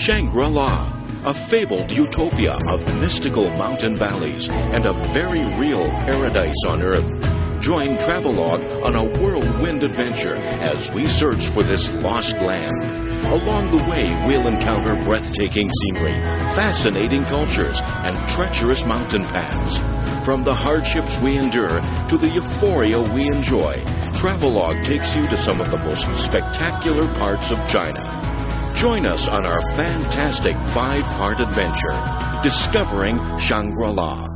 Shangri-La, a fabled utopia of mystical mountain valleys and a very real paradise on earth. Join Travelogue on a whirlwind adventure as we search for this lost land. Along the way, we'll encounter breathtaking scenery, fascinating cultures, and treacherous mountain paths. From the hardships we endure to the euphoria we enjoy, Travelogue takes you to some of the most spectacular parts of China. Join us on our fantastic 5-part adventure, Discovering Shangri-La.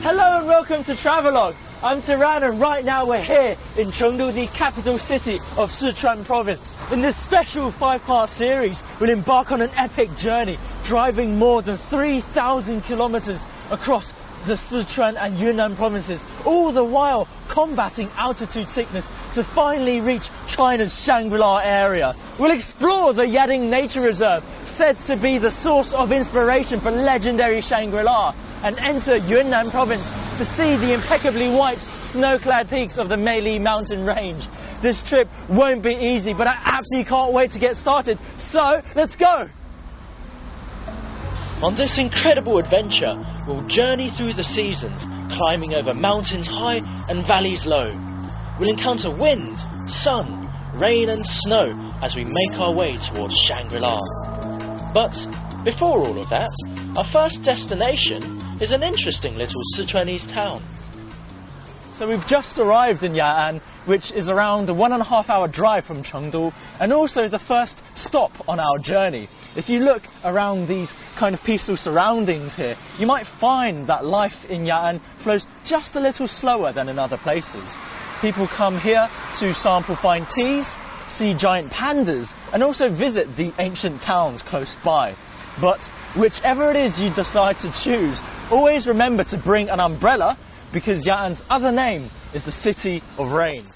Hello and welcome to Travelogue. I'm Taran and right now we're here in Chengdu, the capital city of Sichuan province. In this special 5-part series, we'll embark on an epic journey, driving more than 3,000 kilometers across the Sichuan and Yunnan provinces, all the while combating altitude sickness to finally reach China's Shangri-La area. We'll explore the Yading Nature Reserve, said to be the source of inspiration for legendary Shangri-La, and enter Yunnan province to see the impeccably white snow-clad peaks of the Meili mountain range. This trip won't be easy, but I absolutely can't wait to get started, so let's go! On this incredible adventure, we'll journey through the seasons, climbing over mountains high and valleys low. We'll encounter wind, sun, rain and snow as we make our way towards Shangri-La. But before all of that, our first destination is an interesting little Sichuanese town. So we've just arrived in Ya'an, which is around a 1.5-hour drive from Chengdu, and also the first stop on our journey. If you look around these kind of peaceful surroundings here, you might find that life in Ya'an flows just a little slower than in other places. People come here to sample fine teas, see giant pandas, and also visit the ancient towns close by. But whichever it is you decide to choose, always remember to bring an umbrella, because Ya'an's other name is the City of Rain.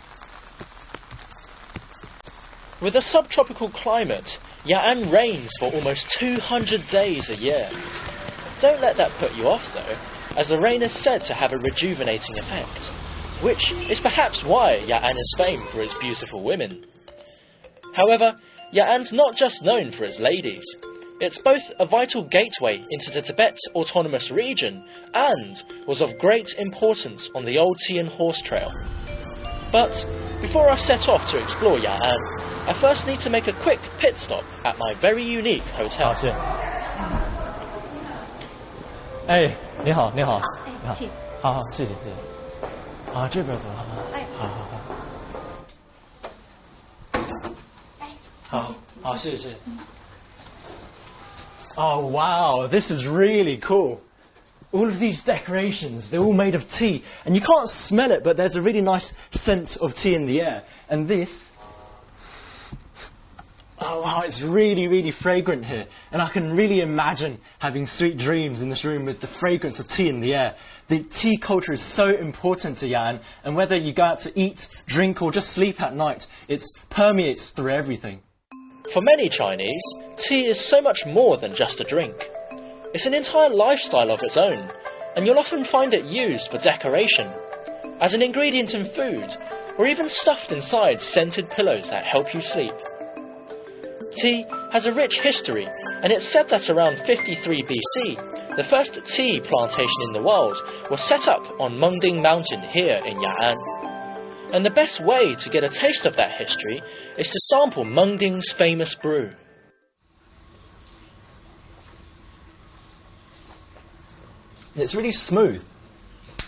With a subtropical climate, Ya'an rains for almost 200 days a year. Don't let that put you off though, as the rain is said to have a rejuvenating effect, which is perhaps why Ya'an is famed for its beautiful women. However, Ya'an's not just known for its ladies. It's both a vital gateway into the Tibet Autonomous Region and was of great importance on the old Tian Horse Trail. But before I set off to explore Ya'an, I first need to make a quick pit stop at my very unique hotel. 哎，你好，你好，你好，好好，谢谢，谢谢。啊，这边走，好好，好好好，好好，谢谢，谢谢。Oh wow, this is really cool. All of these decorations, they're all made of tea. And you can't smell it, but there's a really nice scent of tea in the air. And this, oh wow, it's really, really fragrant here. And I can really imagine having sweet dreams in this room with the fragrance of tea in the air. The tea culture is so important to Ya'an, and whether you go out to eat, drink, or just sleep at night, it permeates through everything. For many Chinese, tea is so much more than just a drink. It's an entire lifestyle of its own, and you'll often find it used for decoration, as an ingredient in food, or even stuffed inside scented pillows that help you sleep. Tea has a rich history, and it's said that around 53 BC, the first tea plantation in the world was set up on Mengding Mountain here in Ya'an. And the best way to get a taste of that history is to sample Mengding's famous brew. It's really smooth.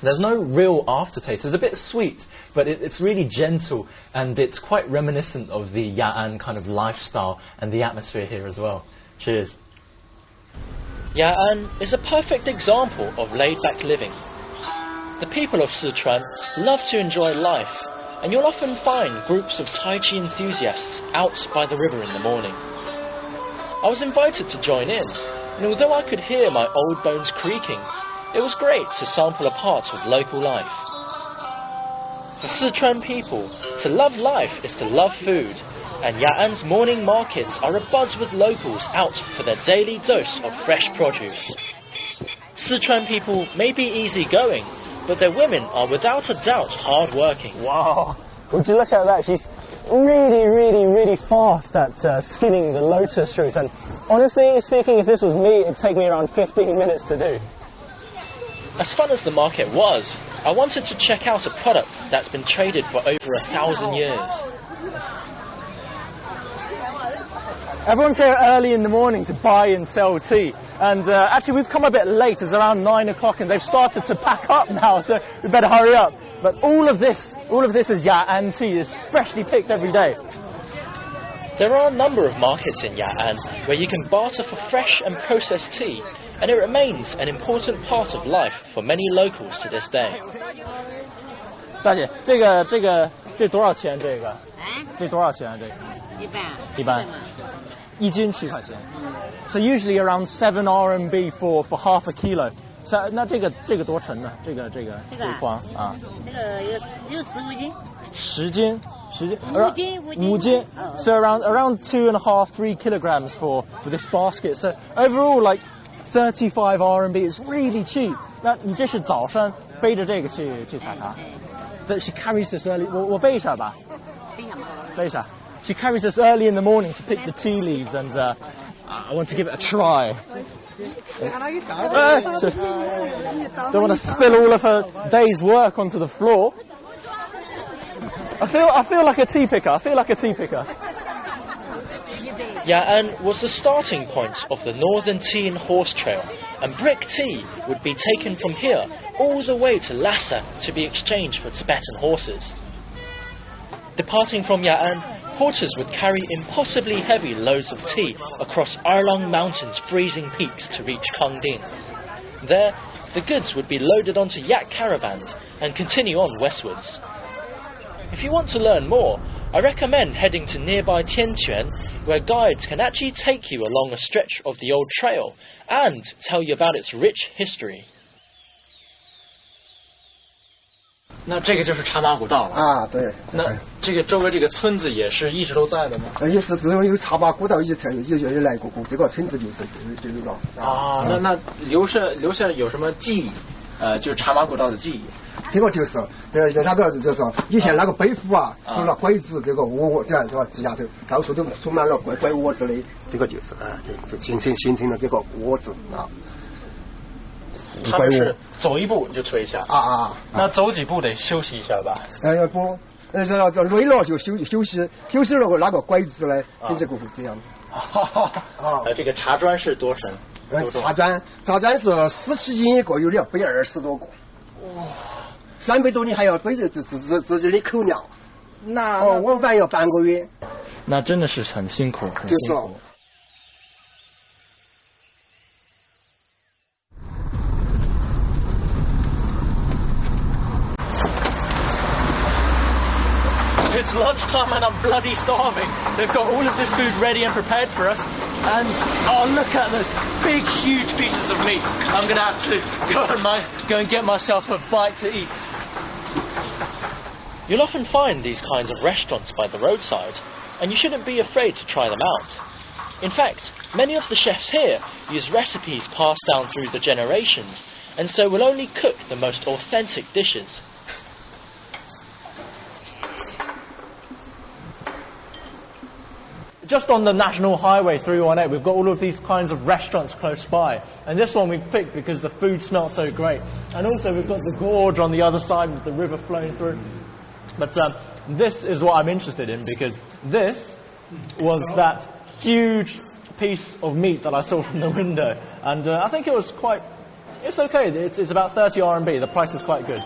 There's no real aftertaste. It's a bit sweet, but it's really gentle, and it's quite reminiscent of the Ya'an kind of lifestyle and the atmosphere here as well. Cheers. Ya'an is a perfect example of laid-back living. The people of Sichuan love to enjoy life, and you'll often find groups of Tai Chi enthusiasts out by the river in the morning. I was invited to join in, and although I could hear my old bones creaking, It was great to sample a part of local life. For Sichuan people, to love life is to love food, and Ya'an's morning markets are abuzz with locals out for their daily dose of fresh produce. Sichuan people may be easygoing, but their women are without a doubt hard-working. Wow, would you look at that? She's really fast at skinning the lotus roots, and honestly speaking, if this was me, it'd take me around 15 minutes to do. As fun as the market was, I wanted to check out a product that's been traded for over 1,000 years. Everyone's here early in the morning to buy and sell tea, and actually we've come a bit late. It's around 9 o'clock and they've started to pack up now, so we better hurry up. But all of this is Ya'an tea. It's freshly picked every day. There are a number of markets in Ya'an where you can barter for fresh and processed tea, and it remains an important part of life for many locals to this day. 大姐，这多少钱？这多少钱？这个？一般。一斤7块钱。So usually around 7 RMB for half a kilo. So 那这个多沉呢？这个黄啊。这个有15斤。10斤。5斤. So around 2.5-3 kilograms for this basket. So overall like 35 RMB. It's really cheap. 那你这是早上背着这个去采茶。That she carries this early. 我背一下吧。背一下。She carries this early in the morning to pick the tea leaves, and I want to give it a try. Don't want to spill all of her day's work onto the floor. I feel like a tea picker. Ya'an was the starting point of the Northern Tea and Horse Trail, and brick tea would be taken from here all the way to Lhasa to be exchanged for Tibetan horses. Departing from Ya'an, porters would carry impossibly heavy loads of tea across Arlong Mountain's freezing peaks to reach Kangding. There, the goods would be loaded onto yak caravans and continue on westwards. If you want to learn more, I recommend heading to nearby Tianquan, where guides can actually take you along a stretch of the old trail and tell you about its rich history. 那这个就是茶马古道了啊，对。那这个周围这个村子也是一直都在的吗？也是只有茶马古道也来过，这个村子就是这个。啊，那留下有什么记忆？就是茶马古道的记忆。这个就是那个就是以前那个背夫啊，除了鬼子这个窝这样是吧？地下头到处都充满了鬼窝之类，这个就是就形成了这个窝子啊。他们是走一步就吹一下那走几步得休息一下吧？不，这累了就休息了那个拐子呢，跟这个这样。这个茶砖是多深？茶砖是17斤一个，有点背20多个。哇，300多你还要背着自己的口粮。那晚饭要半个月。那真的是很辛苦，很辛苦。It's lunchtime and I'm bloody starving. They've got all of this food ready and prepared for us. And, oh, look at those big, huge pieces of meat. I'm going to have to go and get myself a bite to eat. You'll often find these kinds of restaurants by the roadside, and you shouldn't be afraid to try them out. In fact, many of the chefs here use recipes passed down through the generations, and so will only cook the most authentic dishes. Just on the National Highway 318, we've got all of these kinds of restaurants close by. And this one we've picked because the food smells so great. And also we've got the gorge on the other side with the river flowing through. But this is what I'm interested in, because this was that huge piece of meat that I saw from the window. And I think it's okay. It's about 30 RMB. The price is quite good.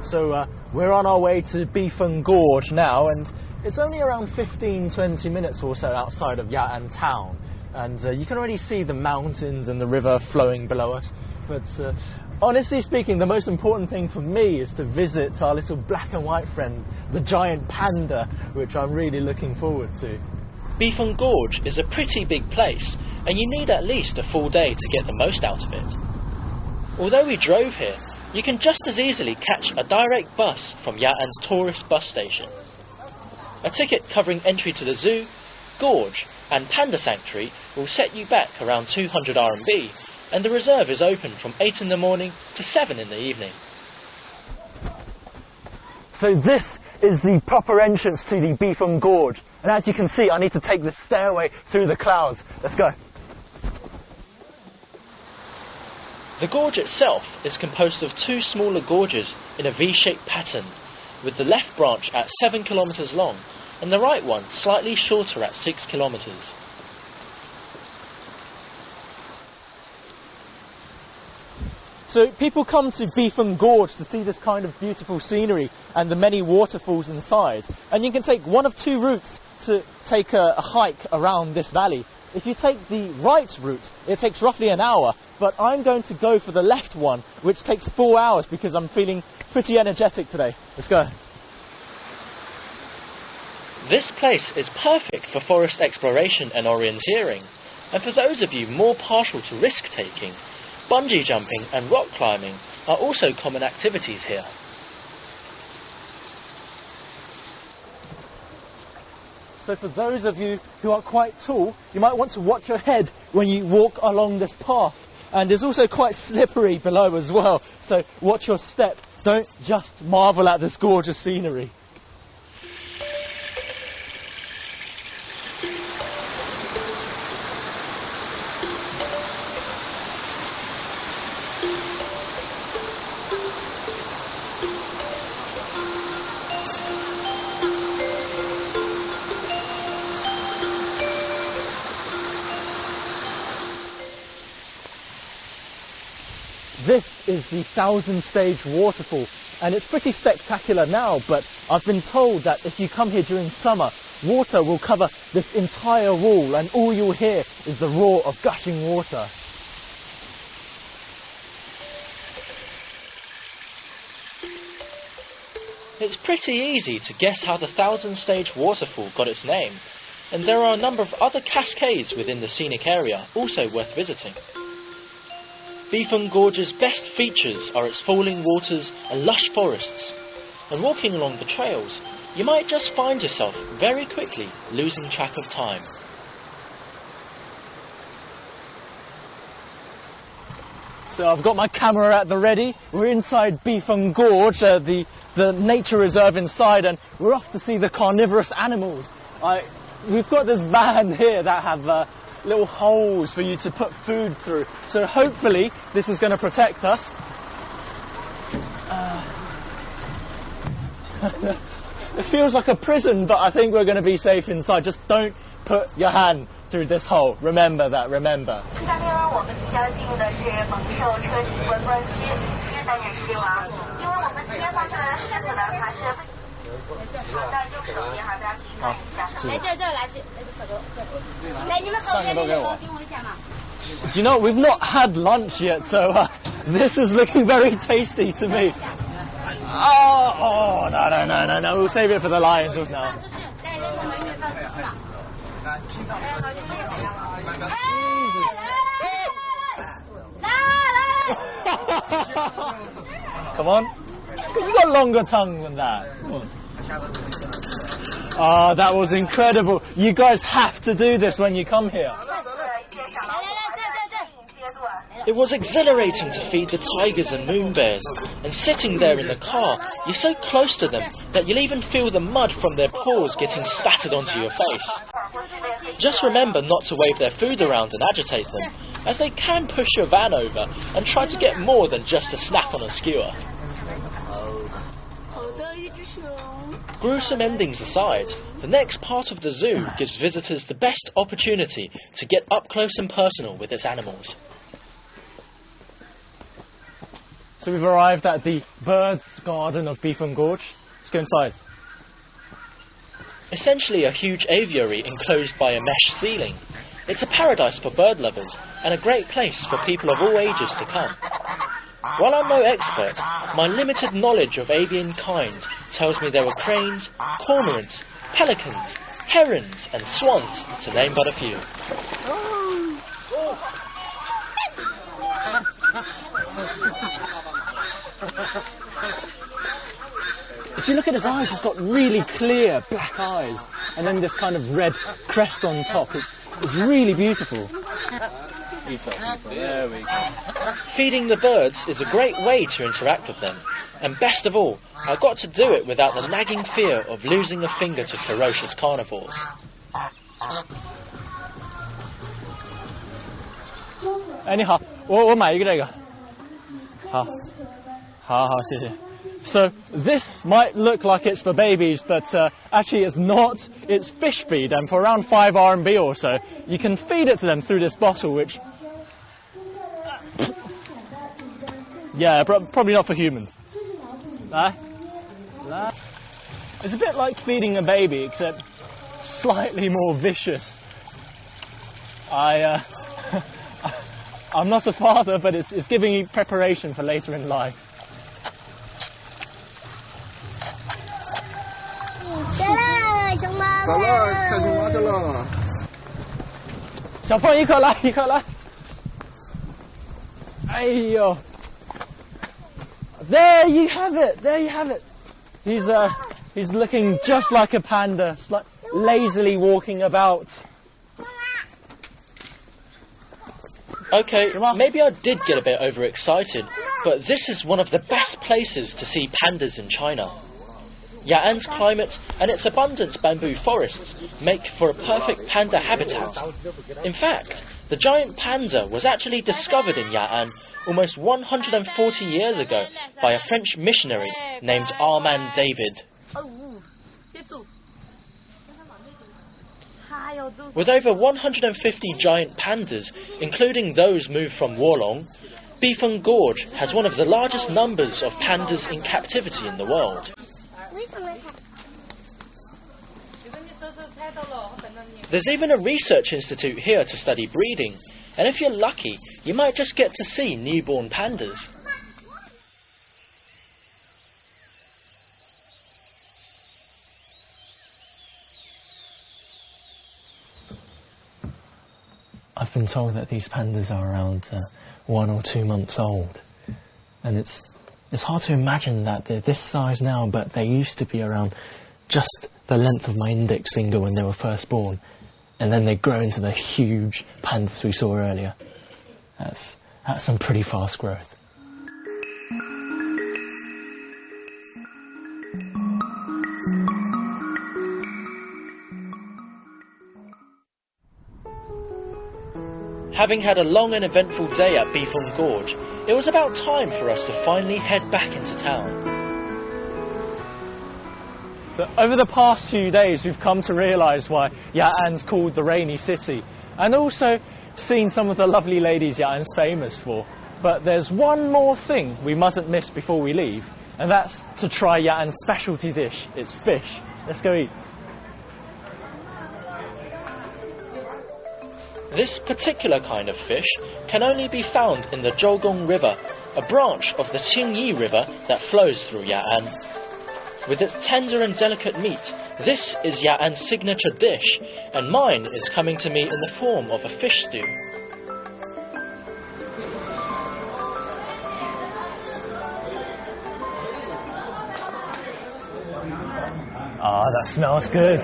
So We're on our way to Bifeng Gorge now, and it's only around 15-20 minutes or so outside of Ya'an town. And you can already see the mountains and the river flowing below us. But honestly speaking, the most important thing for me is to visit our little black and white friend, the giant panda, which I'm really looking forward to. Bifeng Gorge is a pretty big place, and you need at least a full day to get the most out of it. Although we drove here, you can just as easily catch a direct bus from Ya'an's tourist bus station. A ticket covering entry to the zoo, gorge and panda sanctuary will set you back around 200 RMB, and the reserve is open from 8 in the morning to 7 in the evening. So this is the proper entrance to the Bifeng Gorge, and as you can see, I need to take the stairway through the clouds. Let's go. The gorge itself is composed of two smaller gorges in a V-shaped pattern, with the left branch at 7 kilometers long and the right one slightly shorter at 6 kilometers. So people come to Bifeng Gorge to see this kind of beautiful scenery and the many waterfalls inside. And you can take one of two routes to take a hike around this valley. If you take the right route, it takes roughly an hour, but I'm going to go for the left one, which takes 4 hours because I'm feeling pretty energetic today. Let's go. This place is perfect for forest exploration and orienteering, and for those of you more partial to risk-taking, bungee jumping and rock climbing are also common activities here. So for those of you who are quite tall, you might want to watch your head when you walk along this path. And it's also quite slippery below as well, so watch your step. Don't just marvel at this gorgeous scenery. This is the 1,000-stage waterfall, and it's pretty spectacular now, but I've been told that if you come here during summer, water will cover this entire wall, and all you'll hear is the roar of gushing water. It's pretty easy to guess how the 1,000-stage waterfall got its name, and there are a number of other cascades within the scenic area also worth visiting. Bifeng Gorge's best features are its falling waters and lush forests, and walking along the trails, you might just find yourself very quickly losing track of time. So I've got my camera at the ready. We're inside Bifeng Gorge, the nature reserve inside, and we're off to see the carnivorous animals. We've got this van here that have little holes for you to put food through. So hopefully this is going to protect us. It feels like a prison, but I think we're going to be safe inside. Just don't put your hand through this hole. Remember that, remember. You know, we've not had lunch yet, so this is looking very tasty to me. Oh, no, we'll save it for the lions now. Come on. You've got a longer tongue than that. Oh, that was incredible. You guys have to do this when you come here. It was exhilarating to feed the tigers and moon bears, and sitting there in the car, you're so close to them that you'll even feel the mud from their paws getting spattered onto your face. Just remember not to wave their food around and agitate them, as they can push your van over and try to get more than just a snack on a skewer. Gruesome endings aside, the next part of the zoo gives visitors the best opportunity to get up close and personal with its animals. So we've arrived at the Birds Garden of Beefon Gorge. Let's go inside. Essentially a huge aviary enclosed by a mesh ceiling. It's a paradise for bird lovers and a great place for people of all ages to come. While I'm no expert, my limited knowledge of avian kind tells me there were cranes, cormorants, pelicans, herons and swans, to name but a few. If you look at his eyes, he's got really clear black eyes and then this kind of red crest on top. It's really beautiful. There we go. Feeding the birds is a great way to interact with them, and best of all, I got to do it without the nagging fear of losing a finger to ferocious carnivores. 哎，你好，我买一个这个。好，好，谢谢。So this might look like it's for babies, but actually it's not. It's fish feed, and for around 5 RMB or so, you can feed it to them through this bottle, which, yeah, probably not for humans. It's a bit like feeding a baby, except slightly more vicious. I'm not a father, but it's giving me preparation for later in life. 好了，看熊猫去了。小胖一颗来，一颗来。哎呦 ！There you have it. There you have it. He's looking just like a panda, lazily walking about. Okay, maybe I did get a bit overexcited, but this is one of the best places to see pandas in China. Ya'an's climate and its abundant bamboo forests make for a perfect panda habitat. In fact, the giant panda was actually discovered in Ya'an almost 140 years ago by a French missionary named Armand David. With over 150 giant pandas, including those moved from Wolong, Beefon Gorge has one of the largest numbers of pandas in captivity in the world. There's even a research institute here to study breeding, and if you're lucky, you might just get to see newborn pandas. I've been told that these pandas are around 1 or 2 months old, and it's hard to imagine that they're this size now, but they used to be around just the length of my index finger when they were first born, and then they grow into the huge pandas we saw earlier. That's some pretty fast growth. Having had a long and eventful day at Beefon Gorge, it was about time for us to finally head back into town. So over the past few days we've come to realise why Ya'an's called the rainy city, and also seen some of the lovely ladies Ya'an's famous for. But there's one more thing we mustn't miss before we leave, and that's to try Ya'an's specialty dish. It's fish. Let's go eat. This particular kind of fish can only be found in the Zhougong River, a branch of the Qingyi River that flows through Ya'an. With its tender and delicate meat, this is Ya'an's signature dish, and mine is coming to me in the form of a fish stew. Ah, that smells good.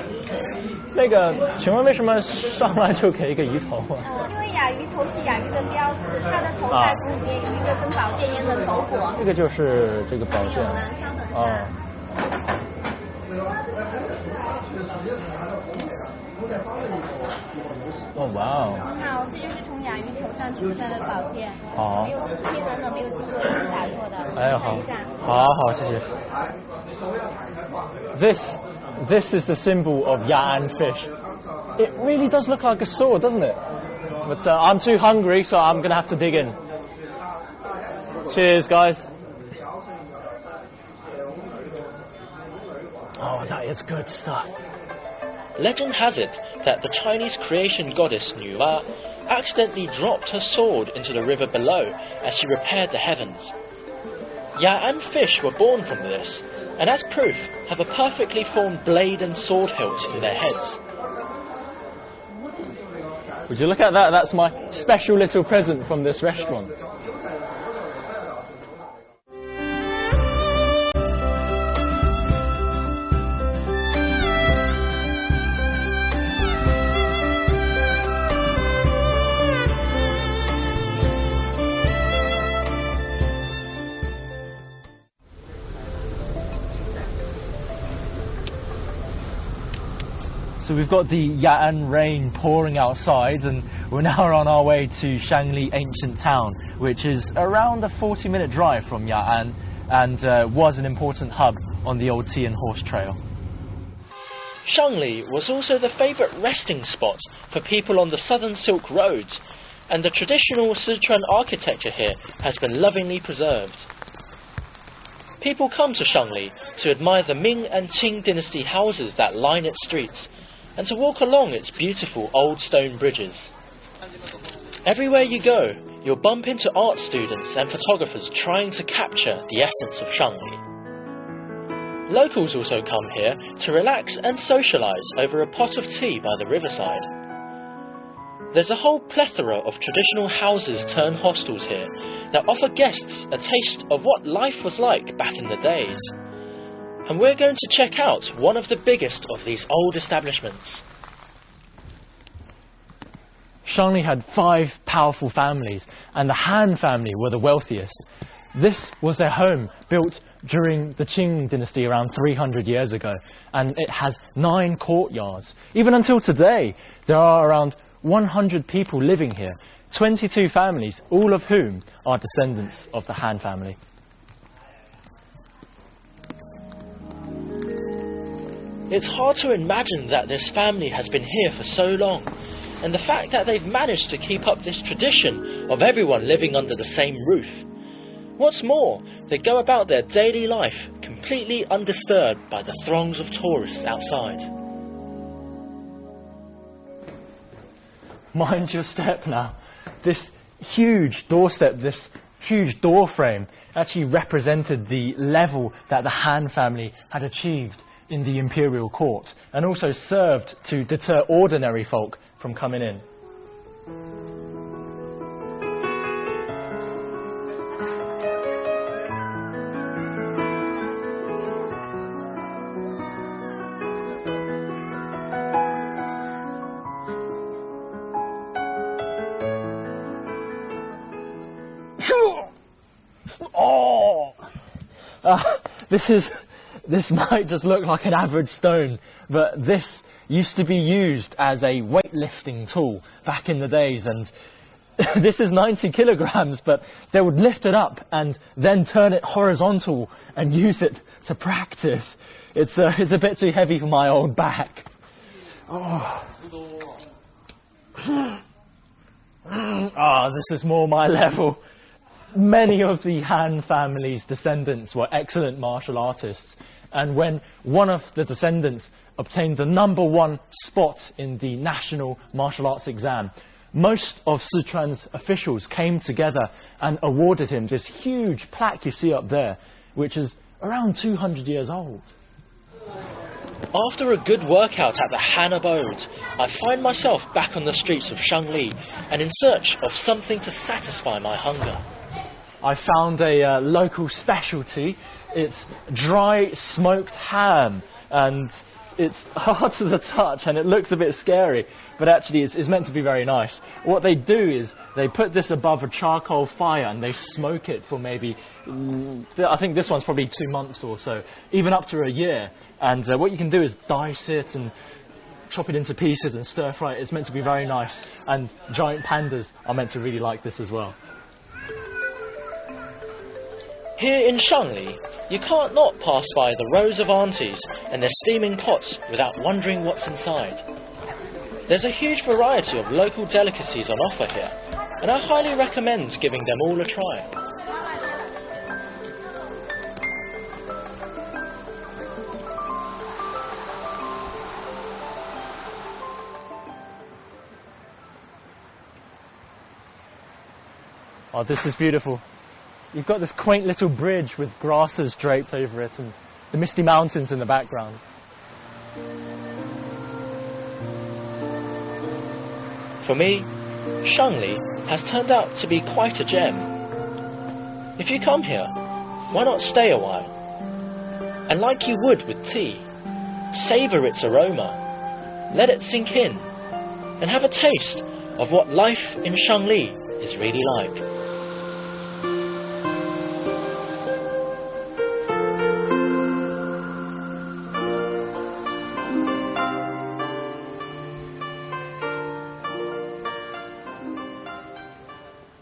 那个，请问为什么上来就给一个鱼头啊？因为雅鱼头是雅鱼的标志，它的头盖骨里面有一个跟宝剑一样的头果。这个就是这个宝剑。啊。哦，哇哦！好，这就是从雅鱼头上取出来的宝剑。好。没有天然的，没有经过人打做的。哎，好，谢谢。This is the symbol of Ya'an fish. It really does look like a sword, doesn't it? But I'm too hungry, so I'm going to have to dig in. Cheers, guys. Oh, that is good stuff. Legend has it that the Chinese creation goddess Nuwa accidentally dropped her sword into the river below as she repaired the heavens. Ya'an fish were born from this, and as proof have a perfectly formed blade and sword hilt in their heads. Would you look at that? That's my special little present from this restaurant. So we've got the Ya'an rain pouring outside, and we're now on our way to Shangli Ancient Town, which is around a 40-minute drive from Ya'an and was an important hub on the old tea and horse trail. Shangli was also the favourite resting spot for people on the southern Silk Roads, and the traditional Sichuan architecture here has been lovingly preserved. People come to Shangli to admire the Ming and Qing dynasty houses that line its streets, and to walk along its beautiful old stone bridges. Everywhere you go, you'll bump into art students and photographers trying to capture the essence of Shangli. Locals also come here to relax and socialise over a pot of tea by the riverside. There's a whole plethora of traditional houses turned hostels here that offer guests a taste of what life was like back in the days. And we're going to check out one of the biggest of these old establishments. Shangli had 5 powerful families, and the Han family were the wealthiest. This was their home, built during the Qing dynasty around 300 years ago, and it has 9 courtyards. Even until today, there are around 100 people living here, 22 families, all of whom are descendants of the Han family. It's hard to imagine that this family has been here for so long, and the fact that they've managed to keep up this tradition of everyone living under the same roof. What's more, they go about their daily life completely undisturbed by the throngs of tourists outside. Mind your step now. This huge doorstep, this huge door frame actually represented the level that the Han family had achieved in the imperial court, and also served to deter ordinary folk from coming in. This might just look like an average stone, but this used to be used as a weightlifting tool back in the days, and this is 90 kilograms, but they would lift it up and then turn it horizontal and use it to practice. It's a bit too heavy for my old back. This is more my level. Many of the Han family's descendants were excellent martial artists, and when one of the descendants obtained the #1 spot in the national martial arts exam, most of Sichuan's officials came together and awarded him this huge plaque you see up there, which is around 200 years old. After a good workout at the Han abode, I find myself back on the streets of Shangli and in search of something to satisfy my hunger. I found a local specialty. It's dry smoked ham, and it's hard to the touch and it looks a bit scary, but actually it's meant to be very nice. What they do is they put this above a charcoal fire and they smoke it for maybe, I think this one's probably 2 months or so, even up to a year. And what you can do is dice it and chop it into pieces and stir fry it. It's meant to be very nice, and giant pandas are meant to really like this as well. Here in Shangli, you can't not pass by the rows of aunties and their steaming pots without wondering what's inside. There's a huge variety of local delicacies on offer here, and I highly recommend giving them all a try. Oh, this is beautiful. You've got this quaint little bridge with grasses draped over it and the misty mountains in the background. For me, Shangli has turned out to be quite a gem. If you come here, why not stay a while? And like you would with tea, savour its aroma, let it sink in, and have a taste of what life in Shangli is really like.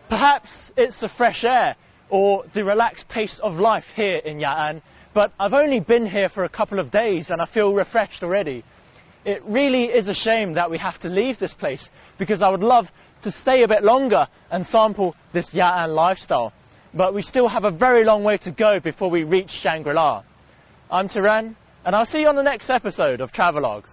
Perhaps it's the fresh air or the relaxed pace of life here in Ya'an, but I've only been here for a couple of days and I feel refreshed already. It really is a shame that we have to leave this place, because I would love to stay a bit longer and sample this Ya'an lifestyle. But we still have a very long way to go before we reach Shangri-La. I'm Turan, and I'll see you on the next episode of Travelogue.